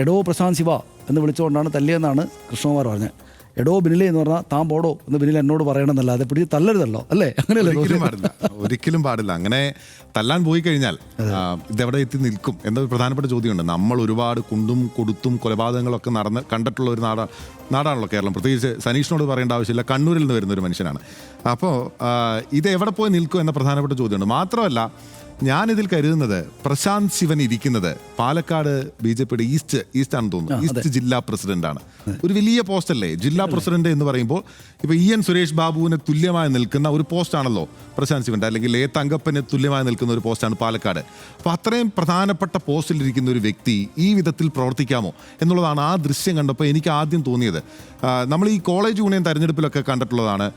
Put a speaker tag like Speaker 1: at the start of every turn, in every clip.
Speaker 1: എടോ പ്രശാന്ത് ശിവ എന്ന് വിളിച്ചുകൊണ്ടാണ് തല്ലിയെന്നാണ് കൃഷ്ണകുമാർ പറഞ്ഞത്. എടോ ബിനിലെ എന്ന് പറഞ്ഞാൽ താൻ പോടോ എന്ന് ബിനിൽ എന്നോട് പറയണമെന്നല്ല, അത് പിടിച്ച് തല്ലരുതല്ലോ അല്ലേ? അങ്ങനെയല്ലേ?
Speaker 2: ഒരിക്കലും പാടില്ല. അങ്ങനെ തല്ലാൻ പോയി കഴിഞ്ഞാൽ ഇതെവിടെ എത്തി നിൽക്കും എന്നൊരു പ്രധാനപ്പെട്ട ചോദ്യമുണ്ട്. നമ്മൾ ഒരുപാട് കുണ്ടും കൊടുത്തും കൊലപാതകങ്ങളൊക്കെ കണ്ടിട്ടുള്ള ഒരു നാടാണല്ലോ കേരളം. പ്രത്യേകിച്ച് സനീഷിനോട് പറയേണ്ട ആവശ്യമില്ല, കണ്ണൂരിൽ നിന്ന് വരുന്ന ഒരു മനുഷ്യനാണ്. അപ്പോൾ ഇത് എവിടെ പോയി നിൽക്കും എന്ന പ്രധാനപ്പെട്ട ചോദ്യമുണ്ട്. മാത്രമല്ല, ഞാനിതിൽ കരുതുന്നത് പ്രശാന്ത് ശിവൻ ഇരിക്കുന്നത് പാലക്കാട് BJPയുടെ ഈസ്റ്റ് ആണെന്ന് തോന്നുന്നു, ഈസ്റ്റ് ജില്ലാ പ്രസിഡന്റാണ്. ഒരു വലിയ പോസ്റ്റല്ലേ ജില്ലാ പ്രസിഡന്റ് എന്ന് പറയുമ്പോൾ. ഇപ്പൊ EN സുരേഷ് ബാബുവിന് തുല്യമായി നിൽക്കുന്ന ഒരു പോസ്റ്റാണല്ലോ പ്രശാന്ത് ശിവന്റെ, അല്ലെങ്കിൽ A തങ്കപ്പന് തുല്യമായി നിൽക്കുന്ന ഒരു പോസ്റ്റാണ് പാലക്കാട്. അപ്പൊ അത്രയും പ്രധാനപ്പെട്ട പോസ്റ്റിലിരിക്കുന്ന ഒരു വ്യക്തി ഈ വിധത്തിൽ പ്രവർത്തിക്കാമോ എന്നുള്ളതാണ് ആ ദൃശ്യം കണ്ടപ്പോൾ എനിക്ക് ആദ്യം തോന്നിയത്. നമ്മൾ ഈ കോളേജ് യൂണിയൻ തെരഞ്ഞെടുപ്പിലൊക്കെ കണ്ടിട്ടുള്ളതാണ്.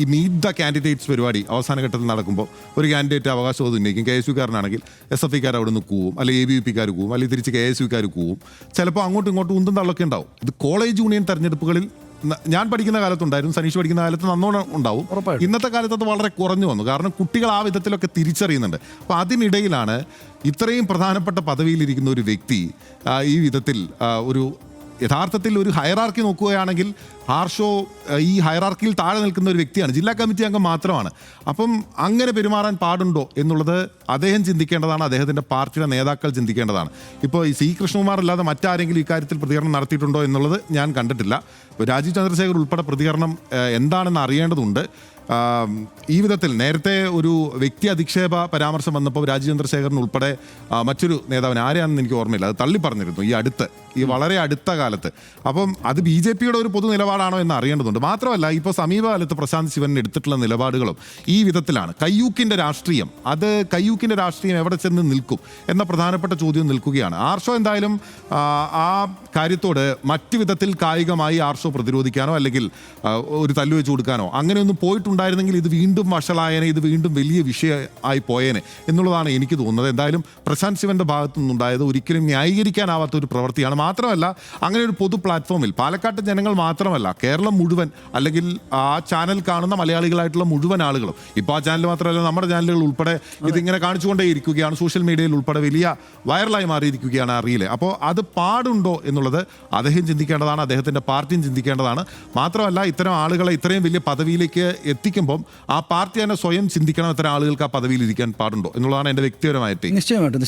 Speaker 2: ഈ മീറ്റ് ദ കാൻഡിഡേറ്റ്സ് പരിപാടി അവസാന ഘട്ടത്തിൽ നടക്കുമ്പോൾ ഒരു കാൻഡിഡേറ്റ് അവകാശം ഉന്നയിക്കും. KSUക്കാരനാണെങ്കിൽ SFIക്കാർ അവിടെ നിന്ന് കൂവും, അല്ലെങ്കിൽ ABVPക്കാർ കൂവും, അല്ലെങ്കിൽ തിരിച്ച് KSUക്കാർ കൂവും. ചിലപ്പോൾ അങ്ങോട്ടും ഇങ്ങോട്ടും ഉന്തും തള്ളൊക്കെ ഉണ്ടാവും. ഇത് കോളേജ് യൂണിയൻ തെരഞ്ഞെടുപ്പുകളിൽ ഞാൻ പഠിക്കുന്ന കാലത്തുണ്ടായിരുന്നു, സനീഷ് പഠിക്കുന്ന കാലത്ത് നന്നോണം ഉണ്ടാവും. ഇന്നത്തെ കാലത്ത് അത് വളരെ കുറഞ്ഞു വന്നു. കാരണം കുട്ടികൾ ആ വിധത്തിലൊക്കെ തിരിച്ചറിയുന്നുണ്ട്. അപ്പോൾ അതിനിടയിലാണ് ഇത്രയും പ്രധാനപ്പെട്ട പദവിയിലിരിക്കുന്ന ഒരു വ്യക്തി ഈ വിധത്തിൽ യഥാർത്ഥത്തിൽ ഒരു ഹയറാർക്കി നോക്കുകയാണെങ്കിൽ ആർഷോ ഈ ഹയറാർക്കിയിൽ താഴെ നിൽക്കുന്ന ഒരു വ്യക്തിയാണ്, ജില്ലാ കമ്മിറ്റി അംഗം മാത്രമാണ്. അപ്പം അങ്ങനെ പെരുമാറാൻ പാടുണ്ടോ എന്നുള്ളത് അദ്ദേഹം ചിന്തിക്കേണ്ടതാണ്, അദ്ദേഹത്തിൻ്റെ പാർട്ടിയുടെ നേതാക്കൾ ചിന്തിക്കേണ്ടതാണ്. ഇപ്പോൾ ഈ C കൃഷ്ണകുമാർ അല്ലാതെ മറ്റാരെങ്കിലും ഇക്കാര്യത്തിൽ പ്രതികരണം നടത്തിയിട്ടുണ്ടോ എന്നുള്ളത് ഞാൻ കണ്ടിട്ടില്ല. രാജീവ് ചന്ദ്രശേഖർ ഉൾപ്പെടെ പ്രതികരണം എന്താണെന്ന് അറിയേണ്ടതുണ്ട്. ഈ വിധത്തിൽ നേരത്തെ ഒരു വ്യക്തി അധിക്ഷേപ പരാമർശം വന്നപ്പോൾ രാജീവ് ചന്ദ്രശേഖരൻ ഉൾപ്പെടെ മറ്റൊരു നേതാവിന്, ആരെയാണെന്ന് എനിക്ക് ഓർമ്മയില്ല, അത് തള്ളി പറഞ്ഞിരുന്നു ഈ വളരെ അടുത്ത കാലത്ത്. അപ്പം അത് BJPയുടെ ഒരു പൊതു നിലപാടാണോ എന്ന് അറിയേണ്ടതുണ്ട്. മാത്രമല്ല, ഇപ്പോൾ സമീപകാലത്ത് പ്രശാന്ത് ശിവൻ എടുത്തിട്ടുള്ള നിലപാടുകളും ഈ വിധത്തിലാണ്. കയ്യൂക്കിൻ്റെ രാഷ്ട്രീയം എവിടെ ചെന്ന് നിൽക്കും എന്ന പ്രധാനപ്പെട്ട ചോദ്യം നിൽക്കുകയാണ്. ആർഷോ എന്തായാലും ആ കാര്യത്തോട് മറ്റു വിധത്തിൽ കായികമായി ആർഷോ പ്രതിരോധിക്കാനോ അല്ലെങ്കിൽ ഒരു തല്ലു വെച്ച് കൊടുക്കാനോ അങ്ങനെയൊന്നും പോയിട്ടുണ്ടായിരുന്നെങ്കിൽ ഇത് വീണ്ടും വഷളായനെ, ഇത് വീണ്ടും വലിയ വിഷയമായി പോയേനെ എന്നുള്ളതാണ് എനിക്ക് തോന്നുന്നത്. എന്തായാലും പ്രശാന്ത് ശിവന്റെ ഭാഗത്തു നിന്നുണ്ടായത് ഒരിക്കലും ന്യായീകരിക്കാനാവാത്ത ഒരു പ്രവൃത്തിയാണ്. മാത്രമല്ല, അങ്ങനെ ഒരു പൊതു പ്ലാറ്റ്ഫോമിൽ പാലക്കാട്ടെ ജനങ്ങൾ മാത്രമല്ല കേരളം മുഴുവൻ, അല്ലെങ്കിൽ ആ ചാനൽ കാണുന്ന മലയാളികളായിട്ടുള്ള മുഴുവൻ ആളുകളും, ഇപ്പോൾ ആ ചാനൽ മാത്രമല്ല നമ്മുടെ ചാനലുകൾ ഉൾപ്പെടെ ഇതിങ്ങനെ കാണിച്ചുകൊണ്ടേ ഇരിക്കുകയാണ്. സോഷ്യൽ മീഡിയയിൽ ഉൾപ്പെടെ വലിയ വൈറലായി മാറിയിരിക്കുകയാണ് ആ റീല്. അപ്പോൾ അത് പാടുണ്ടോ എന്നുള്ളത് അദ്ദേഹം ചിന്തിക്കേണ്ടതാണ്, അദ്ദേഹത്തിൻ്റെ പാർട്ടിയും ചിന്തിക്കേണ്ടതാണ്. മാത്രമല്ല, ഇത്തരം ആളുകളെ ഇത്രയും വലിയ പദവിയിലേക്ക് എത്തിക്കുമ്പം ആ പാർട്ടി തന്നെ സ്വയം ചിന്തിക്കണം, ഇത്തരം ആളുകൾക്ക് ആ പദവിയിൽ ഇരിക്കാൻ പാടുണ്ടോ എന്നുള്ളതാണ് എൻ്റെ വ്യക്തിപരമായിട്ട്.
Speaker 1: നിശ്ചയമായിട്ടും